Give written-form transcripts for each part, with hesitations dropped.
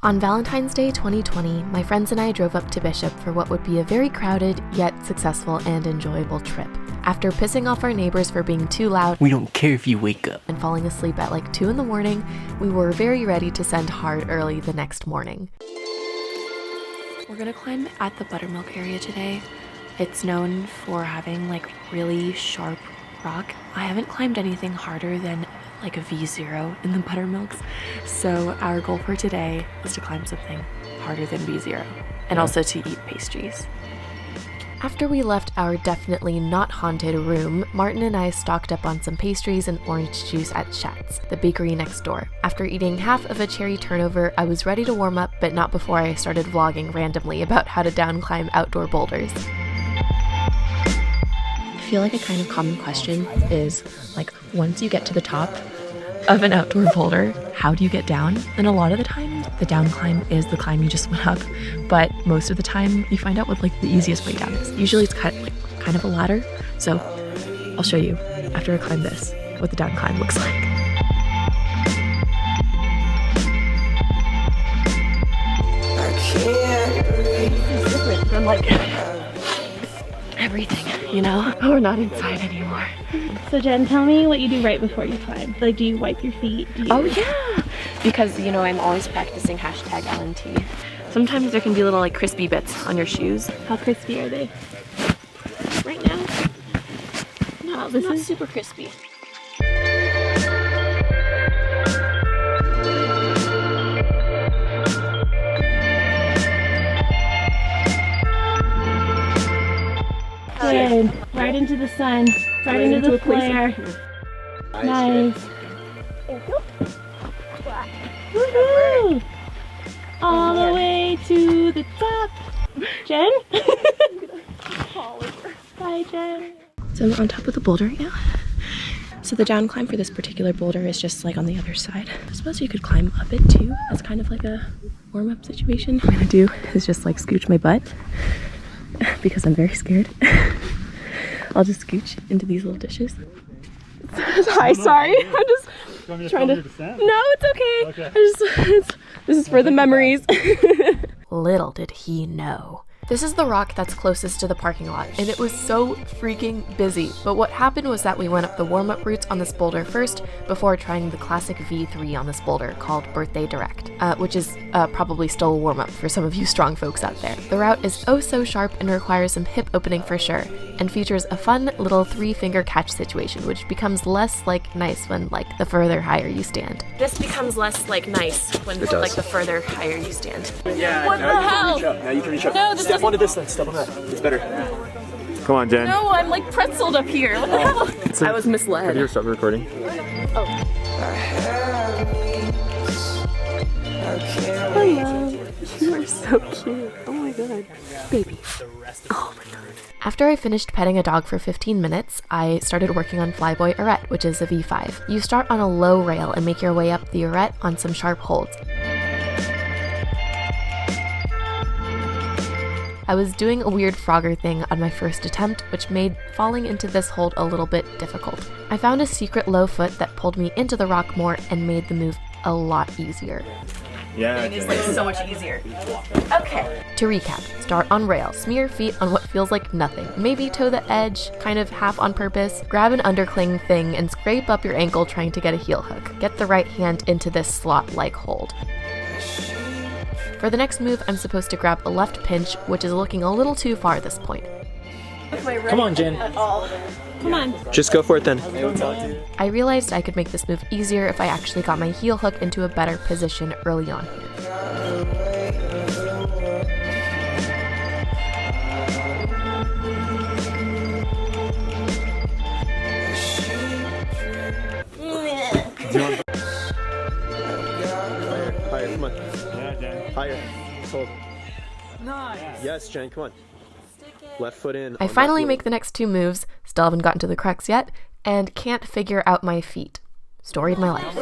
On Valentine's Day 2020, my friends and I drove up to Bishop for what would be a very crowded, yet successful and enjoyable trip. After pissing off our neighbors for being too loud, we don't care if you wake up, and falling asleep at like 2 in the morning, we were very ready to send hard early the next morning. We're gonna climb at the buttermilk area today. It's known for having like really sharp rock. I haven't climbed anything harder than like a V0 in the buttermilks. So our goal for today is to climb something harder than V0 and also to eat pastries. After we left our definitely not haunted room, Martin and I stocked up on some pastries and orange juice at Schatz, the bakery next door. After eating half of a cherry turnover, I was ready to warm up, but not before I started vlogging randomly about how to down climb outdoor boulders. I feel like a kind of common question is, like, once you get to the top of an outdoor boulder, how do you get down? And a lot of the time, the down climb is the climb you just went up, but most of the time, you find out what like the easiest way down is. Usually it's kind of a ladder, so I'll show you after I climb this what the down climb looks like. It's different from like everything, you know? We're not inside anymore. So Jen, tell me what you do right before you climb. Like, do you wipe your feet? Oh yeah! Because, you know, I'm always practicing hashtag LNT. Sometimes there can be little like crispy bits on your shoes. How crispy are they? Right now? No, this is super crispy. Good. Right into the sun. Right into the flare. Nice. Woohoo! All the way to the top. Jen? Bye, Jen. So I'm on top of the boulder right now. So the down climb for this particular boulder is just like on the other side. I suppose you could climb up it too as kind of like a warm-up situation. What I'm gonna do is just like scooch my butt because I'm very scared. I'll just scooch into these little dishes. Hi, sorry. I'm just trying to. No, it's okay. This is for the memories. Little did he know. This is the rock that's closest to the parking lot, and it was so freaking busy. But what happened was that we went up the warm-up routes on this boulder first before trying the classic V3 on this boulder called Birthday Direct, which is probably still a warm-up for some of you strong folks out there. The route is oh so sharp and requires some hip opening for sure, and features a fun little 3-finger catch situation, which becomes less like nice when like the further higher you stand. This becomes less like nice when like the further higher you stand. Yeah, what the hell? Now you can reach up. No, this step onto this then, step on that. It's better. Come on, Jen. No, I'm like pretzeled up here. What the hell? I was misled. Have you stopped recording? Oh. Hello. You are so cute. Oh my god. Baby. Oh my god. After I finished petting a dog for 15 minutes, I started working on flyboyarete, which is a V5. You start on a low rail and make your way up the arete on some sharp holds. I was doing a weird Frogger thing on my first attempt, which made falling into this hold a little bit difficult. I found a secret low foot that pulled me into the rock more and made the move a lot easier. Yeah, it is like so much easier. Okay. To recap, start on rail, smear feet on what feels like nothing. Maybe toe the edge, kind of half on purpose. Grab an undercling thing and scrape up your ankle trying to get a heel hook. Get the right hand into this slot-like hold. For the next move, I'm supposed to grab a left pinch, which is looking a little too far at this point. Come on, Jen. Come on. Just go for it then. I realized I could make this move easier if I actually got my heel hook into a better position early on here. Higher, come on. Yeah, Jen. Higher. Let's hold. Nice. Yes, Jen, come on. Left foot in. I finally make the next 2 moves, still haven't gotten to the crux yet, and can't figure out my feet. Story of my life.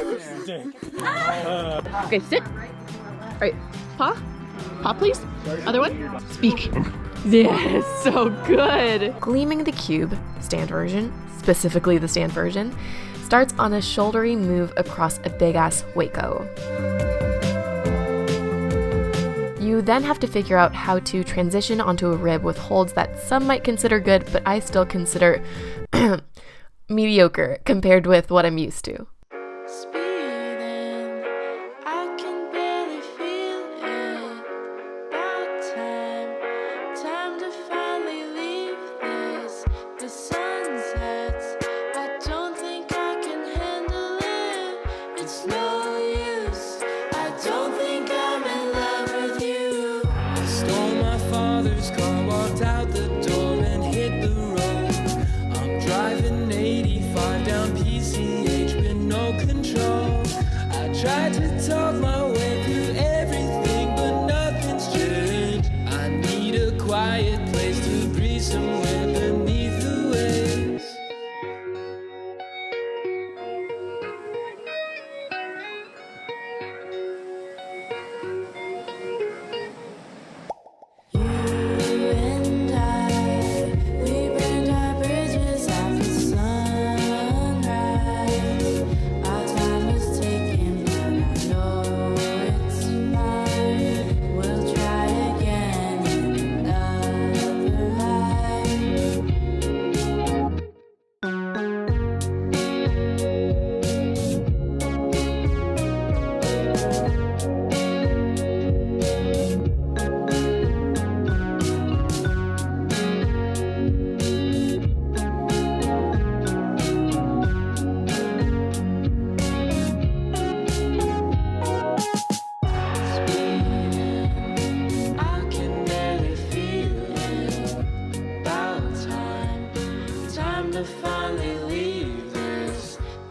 Okay, sit. All right, paw. Paw, please. Other one. Speak. Yes, so good. Gleaming the cube, stand version, specifically the stand version, starts on a shouldery move across a big-ass Waco. You then have to figure out how to transition onto a rib with holds that some might consider good, but I still consider mediocre compared with what I'm used to. Down PCH with no control. I tried to talk my way through everything, but nothing's changed. I need a quiet place to breathe somewhere beneath the waves.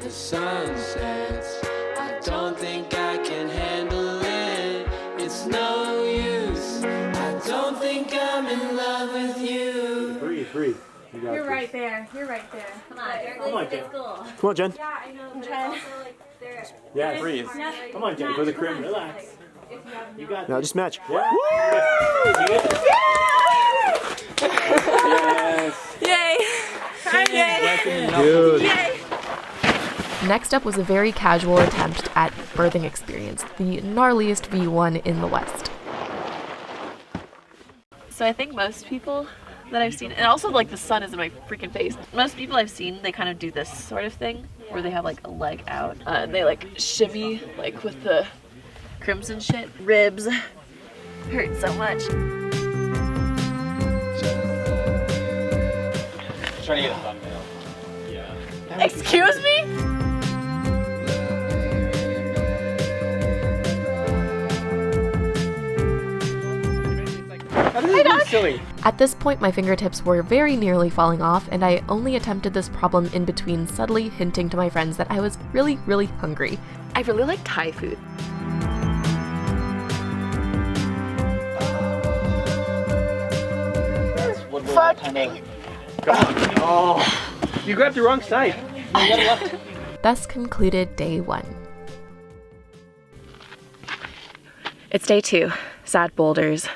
Sunsets, I don't think I can handle it. It's no use. I don't think I'm in love with you. Breathe. You're right there. You're right there. Come on, Jen. Come on, Jen. Yeah, I know. I'm trying. Yeah, breathe. Come on, Jen. Go to the crib. Relax. You got Now just match. Yeah. Yes. Yay! Yay. Dude. Yay! Next up was a very casual attempt at birthing experience, the gnarliest V1 in the West. So I think most people that I've seen, and also like the sun is in my freaking face, most people I've seen, they kind of do this sort of thing where they have like a leg out and they like shimmy like with the crimson shit. Ribs hurt so much. Trying to get a thumbnail. Yeah. Excuse me? Silly. At this point, my fingertips were very nearly falling off, and I only attempted this problem in between subtly hinting to my friends that I was really, really hungry. I really like Thai food. Fucking. Come on. Oh. You grabbed the wrong side. You got left. Thus concluded day 1. It's day 2, sad boulders.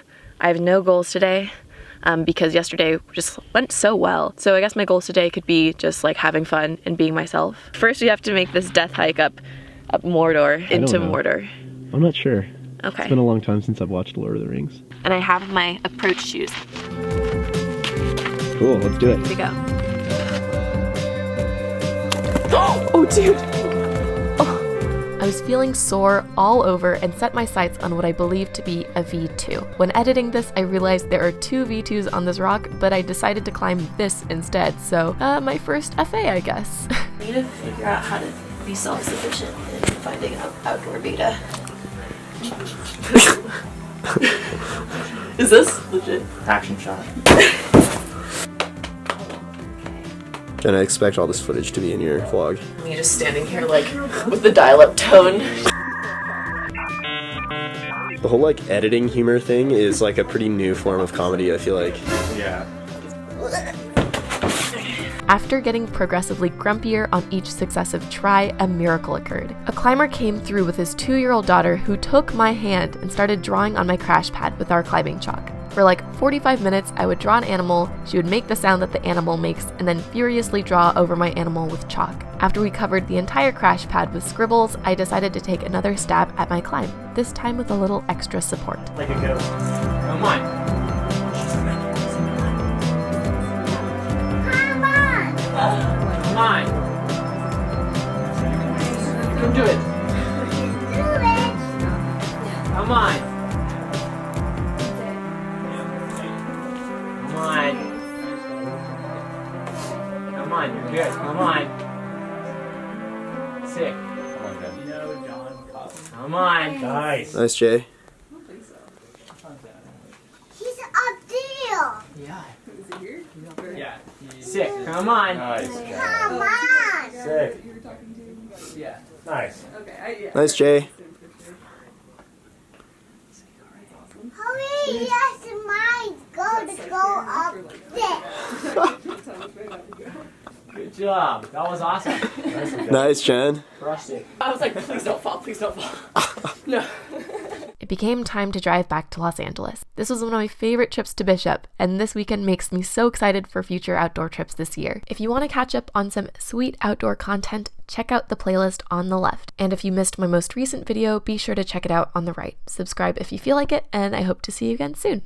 I have no goals today because yesterday just went so well. So I guess my goals today could be just like having fun and being myself. First we have to make this death hike up Mordor into Mordor. I'm not sure. Okay. It's been a long time since I've watched Lord of the Rings. And I have my approach shoes. Cool, let's do it. Here we go. Oh, dude! I was feeling sore all over and set my sights on what I believed to be a V2. When editing this, I realized there are 2 V2s on this rock, but I decided to climb this instead, so my first FA, I guess. I need to figure out how to be self-sufficient in finding outdoor beta. Is this legit? Action shot. Jen, I expect all this footage to be in your vlog. Me just standing here like with the dial-up tone. The whole like editing humor thing is like a pretty new form of comedy, I feel like. Yeah. After getting progressively grumpier on each successive try, a miracle occurred. A climber came through with his 2-year-old daughter who took my hand and started drawing on my crash pad with our climbing chalk. For like 45 minutes, I would draw an animal, she would make the sound that the animal makes, and then furiously draw over my animal with chalk. After we covered the entire crash pad with scribbles, I decided to take another stab at my climb, this time with a little extra support. Like a ghost. Come on. Come on. You can do it. Come on. Come on. Come on, you're good. Come on. Sick. Come on. Nice. Nice, Jay. He's up there. Yeah. Yeah. Sick. Come on. Nice. Come on. Sick. Yeah. Nice. Nice, Jay. Hurry, yes, mine. Go up there. Good job. That was awesome. Nice, Jen. Crushed it. I was like, please don't fall, please don't fall. No. It became time to drive back to Los Angeles. This was one of my favorite trips to Bishop, and this weekend makes me so excited for future outdoor trips this year. If you want to catch up on some sweet outdoor content, check out the playlist on the left. And if you missed my most recent video, be sure to check it out on the right. Subscribe if you feel like it, and I hope to see you again soon.